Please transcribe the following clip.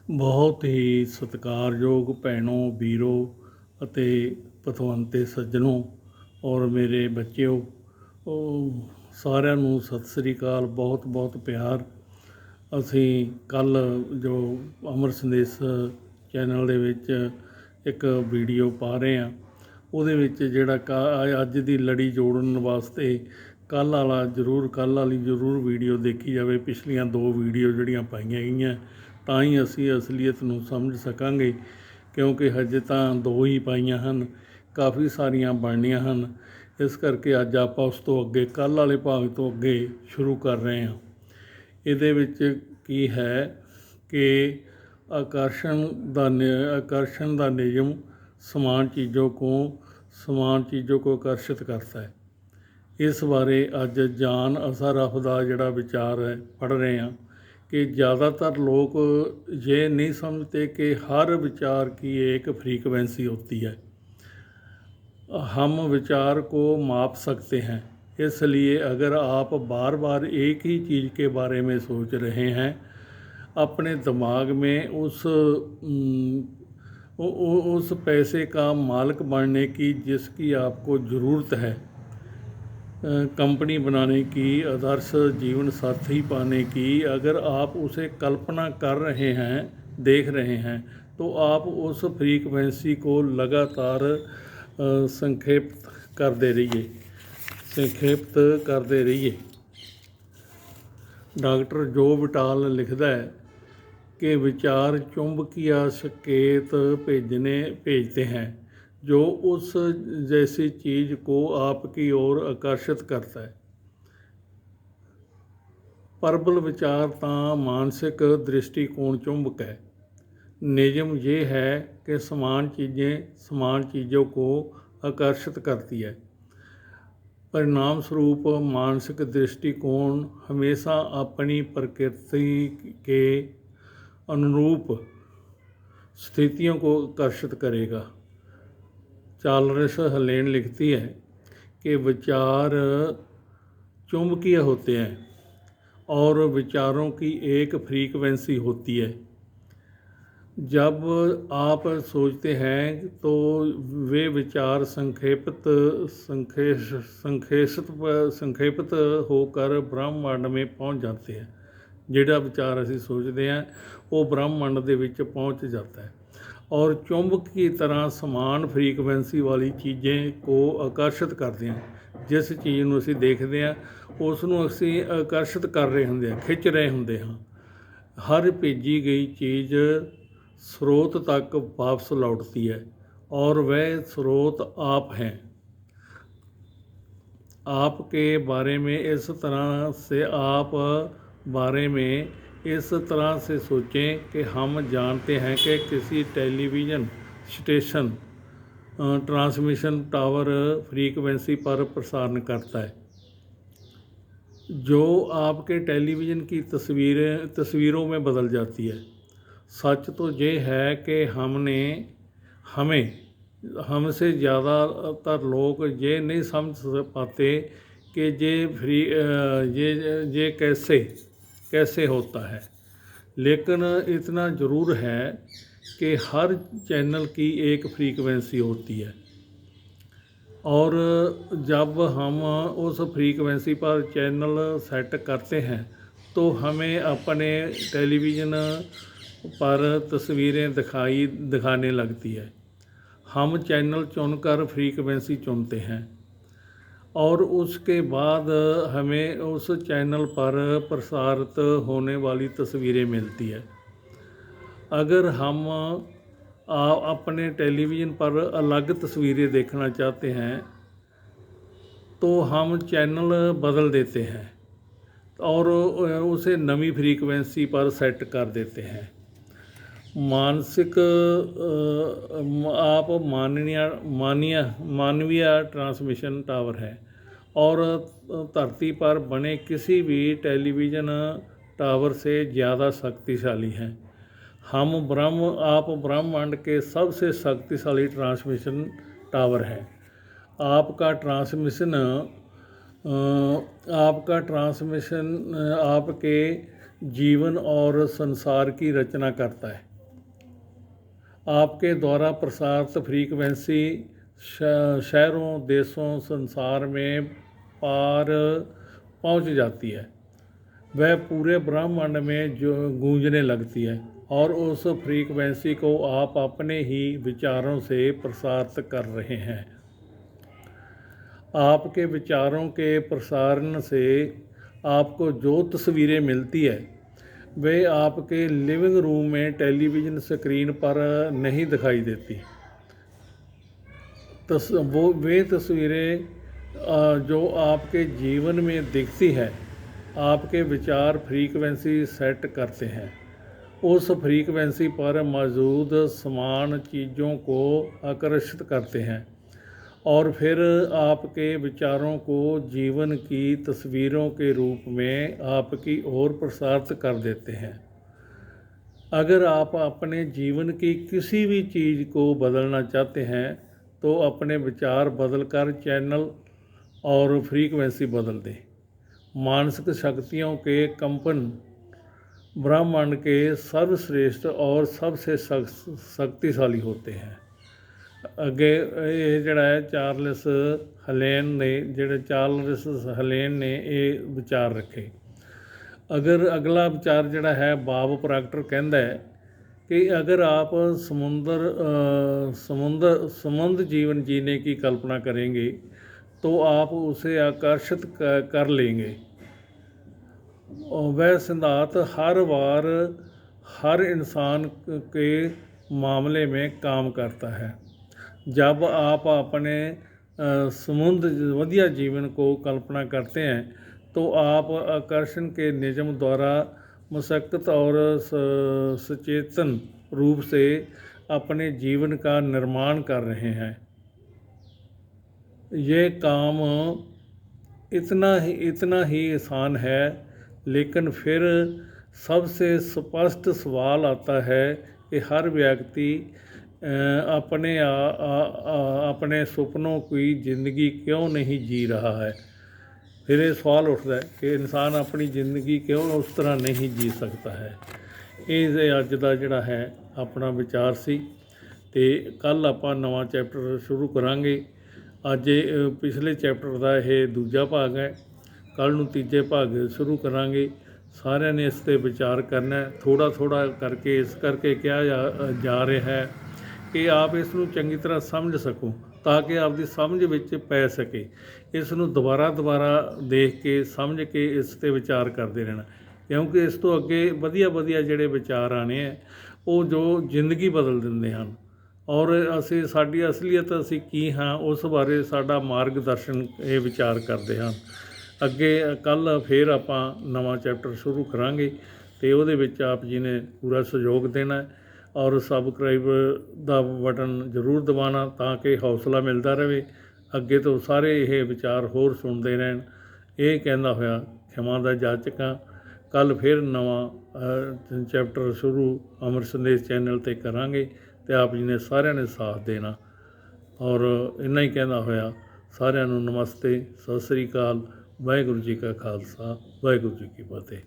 ਬਹੁਤ ਹੀ ਸਤਿਕਾਰਯੋਗ ਭੈਣੋ, ਵੀਰੋ ਅਤੇ ਪਤਵੰਤੇ ਸੱਜਣੋ ਔਰ ਮੇਰੇ ਬੱਚਿਓ, ਉਹ ਸਾਰਿਆਂ ਨੂੰ ਸਤਿ ਸ੍ਰੀ ਅਕਾਲ। ਬਹੁਤ ਬਹੁਤ ਪਿਆਰ। ਅਸੀਂ ਕੱਲ੍ਹ ਜੋ ਅਮਰ ਸੰਦੇਸ਼ ਚੈਨਲ ਦੇ ਵਿੱਚ ਇੱਕ ਵੀਡੀਓ ਪਾ ਰਹੇ ਹਾਂ, ਉਹਦੇ ਵਿੱਚ ਜਿਹੜਾ ਅੱਜ ਦੀ ਲੜੀ ਜੋੜਨ ਵਾਸਤੇ ਕੱਲ੍ਹ ਵਾਲੀ ਜ਼ਰੂਰ ਵੀਡੀਓ ਦੇਖੀ ਜਾਵੇ। ਪਿਛਲੀਆਂ 2 ਵੀਡੀਓ ਜਿਹੜੀਆਂ ਪਾਈਆਂ ਗਈਆਂ, ਤਾਂ ਹੀ ਅਸੀਂ ਅਸਲੀਅਤ ਨੂੰ ਸਮਝ ਸਕਾਂਗੇ, ਕਿਉਂਕਿ ਹਜੇ ਤਾਂ 2 ਹੀ ਪਾਈਆਂ ਹਨ, ਕਾਫੀ ਸਾਰੀਆਂ ਬਣਨੀਆਂ ਹਨ। ਇਸ ਕਰਕੇ ਅੱਜ ਆਪਾਂ ਉਸ ਤੋਂ ਅੱਗੇ ਕੱਲ੍ਹ ਵਾਲੇ ਭਾਗ ਤੋਂ ਅੱਗੇ ਸ਼ੁਰੂ ਕਰ ਰਹੇ ਹਾਂ। ਇਹਦੇ ਵਿੱਚ ਕੀ ਹੈ ਕਿ ਆਕਰਸ਼ਣ ਦਾ ਨਿਯਮ समान चीज़ों को आकर्षित करता है। इस बारे अज जान असारफ का जोड़ा विचार है पढ़ रहे हैं कि ज़्यादातर लोग ये नहीं समझते कि हर विचार की एक फ्रीक्वेंसी होती है। हम विचार को माप सकते हैं, इसलिए अगर आप बार बार एक ही चीज़ के बारे में सोच रहे हैं, अपने दिमाग में उस पैसे का मालिक बनने की जिसकी आपको ज़रूरत है, कंपनी बनाने की, आदर्श जीवन साथी पाने की, अगर आप उसे कल्पना कर रहे हैं, देख रहे हैं, तो आप उस फ्रीक्वेंसी को लगातार संक्षेपित करते रहिए। डॉक्टर जो विटाल लिखता है कि विचार चुंबकीय संकेत भेजते हैं जो उस जैसी चीज़ को आपकी ओर आकर्षित करता है। प्रबल विचार तो मानसिक दृष्टिकोण चुंबक है। नियम ये है कि समान चीज़ों को आकर्षित करती है। परिणाम स्वरूप मानसिक दृष्टिकोण हमेशा अपनी प्रकृति के अनुरूप स्थितियों को आकर्षित करेगा। चार्ल्स हेलेन लिखती है कि विचार चुंबकीय होते हैं और विचारों की एक फ्रीक्वेंसी होती है। जब आप सोचते हैं तो वे विचार संक्षेपित होकर ब्रह्मांड में पहुंच जाते हैं। ਜਿਹੜਾ विचार असी सोचते हैं वो ब्रह्मांड ਦੇ ਵਿੱਚ पहुंच जाता है और चुंबक की तरह समान फ्रीक्वेंसी वाली चीज़ें को आकर्षित करते हैं। जिस चीज़ ਨੂੰ ਅਸੀਂ ਦੇਖਦੇ ਹਾਂ ਉਸ ਨੂੰ ਅਸੀਂ ਆਕਰਸ਼ਿਤ ਕਰ ਰਹੇ ਹੁੰਦੇ ਹਾਂ, ਖਿੱਚ ਰਹੇ ਹੁੰਦੇ ਹਾਂ। हर भेजी गई चीज़ स्रोत तक वापस लौटती है और वह स्रोत आप हैं। आपके बारे में इस तरह से सोचें कि हम जानते हैं कि किसी television station transmission tower frequency पर प्रसारण करता है जो आपके टेलीविज़न की तस्वीरों में बदल जाती है। सच तो ये है कि हमसे ज़्यादातर लोग ये नहीं समझ पाते कि ये कैसे होता है, लेकिन इतना ज़रूर है कि हर चैनल की एक फ्रीक्वेंसी होती है और जब हम उस फ्रीक्वेंसी पर चैनल सेट करते हैं तो हमें अपने टेलीविज़न पर तस्वीरें दिखाने लगती है। हम चैनल चुनकर फ्रीक्वेंसी चुनते हैं और उसके बाद हमें उस चैनल पर प्रसारित होने वाली तस्वीरें मिलती है। अगर हम अपने टेलीविज़न पर अलग तस्वीरें देखना चाहते हैं तो हम चैनल बदल देते हैं और उसे नवी फ्रीक्वेंसी पर सेट कर देते हैं। मानवीय ट्रांसमिशन टावर है और धरती पर बने किसी भी टेलीविज़न टावर से ज़्यादा शक्तिशाली हैं। आप ब्रह्मांड के सबसे शक्तिशाली ट्रांसमिशन टावर हैं। आपका ट्रांसमिशन आपके जीवन और संसार की रचना करता है। आपके द्वारा प्रसारित फ्रीक्वेंसी शहरों देशों संसार में पार पहुंच जाती है, वह पूरे ब्रह्मांड में जो गूंजने लगती है और उस फ्रीक्वेंसी को आप अपने ही विचारों से प्रसारित कर रहे हैं। आपके विचारों के प्रसारण से आपको जो तस्वीरें मिलती है वे आपके लिविंग रूम में टेलीविज़न स्क्रीन पर नहीं दिखाई देती। वे तस्वीरें जो आपके जीवन में दिखती है आपके विचार फ्रीक्वेंसी सेट करते हैं। उस फ्रीक्वेंसी पर मौजूद समान चीज़ों को आकर्षित करते हैं और फिर आपके विचारों को जीवन की तस्वीरों के रूप में आपकी ओर प्रसारित कर देते हैं। अगर आप अपने जीवन की किसी भी चीज़ को बदलना चाहते हैं तो अपने विचार बदलकर चैनल और फ्रीक्वेंसी बदल दें। मानसिक शक्तियों के कंपन ब्रह्मांड के सर्वश्रेष्ठ और सबसे शक्तिशाली होते हैं। अगे ये जड़ा है चार्ल्स हलेन ने ये विचार रखे। अगर अगला विचार जड़ा है बॉब प्रॉक्टर कहता है कि अगर आप समुद्र जीवन जीने की कल्पना करेंगे तो आप उसे आकर्षित कर लेंगे। वह सिद्धांत हर बार हर इंसान के मामले में काम करता है। जब आप अपने समुद्र वधिया जीवन को कल्पना करते हैं तो आप आकर्षण के नियम द्वारा मशक्कत और सचेतन रूप से अपने जीवन का निर्माण कर रहे हैं। ये काम इतना ही आसान है, लेकिन फिर सबसे स्पष्ट सवाल आता है कि हर व्यक्ति अपने सुपनों की ज़िंदगी क्यों नहीं जी रहा है। फिर ये सवाल उठता है कि इंसान अपनी ज़िंदगी क्यों उस तरह नहीं जी सकता है। ये अज का जिहड़ा है अपना विचार सी ते कल आपां नवां चैप्टर शुरू करांगे। अज पिछले चैप्टर का यह दूजा भाग है, कल नूं तीजे भाग शुरू करांगे। सारिਆਂ ने इस पर विचार करना है, थोड़ा थोड़ा करके इस करके किया जा रहा है कि आप इसनूं चंगी तरह समझ सको ताकि आपकी समझ विच पै सके। इसनूं दोबारा देख के समझ के इस पर विचार करते रहना, क्योंकि इस तो अगे वधिया जिहड़े विचार आने हैं वो जो जिंदगी बदल दिंदे हैं और असी साडी असलीयत असी की हाँ उस बारे साडा मार्गदर्शन ये विचार करते हैं। अगे कल फिर आपां नवां चैप्टर शुरू करांगे ते उहदे विच आप जी ने पूरा सहयोग देना है और सबसक्राइब दा बटन जरूर दबाना ताकि हौसला मिलता रहे, अगे तो सारे ये विचार होर सुनते रहन। ये कहंदा होया खिमा दा जाचक हां। कल फिर नवां चैप्टर शुरू अमर संदेश चैनल ते करांगे ते आप जी ने सारिਆਂ ने साथ देना। और इन्ना ही कहंदा होया सारिਆਂ ਨੂੰ नमस्ते, सत श्री अकाल, वाहिगुरू जी का खालसा, वाहिगुरू जी की फतेह।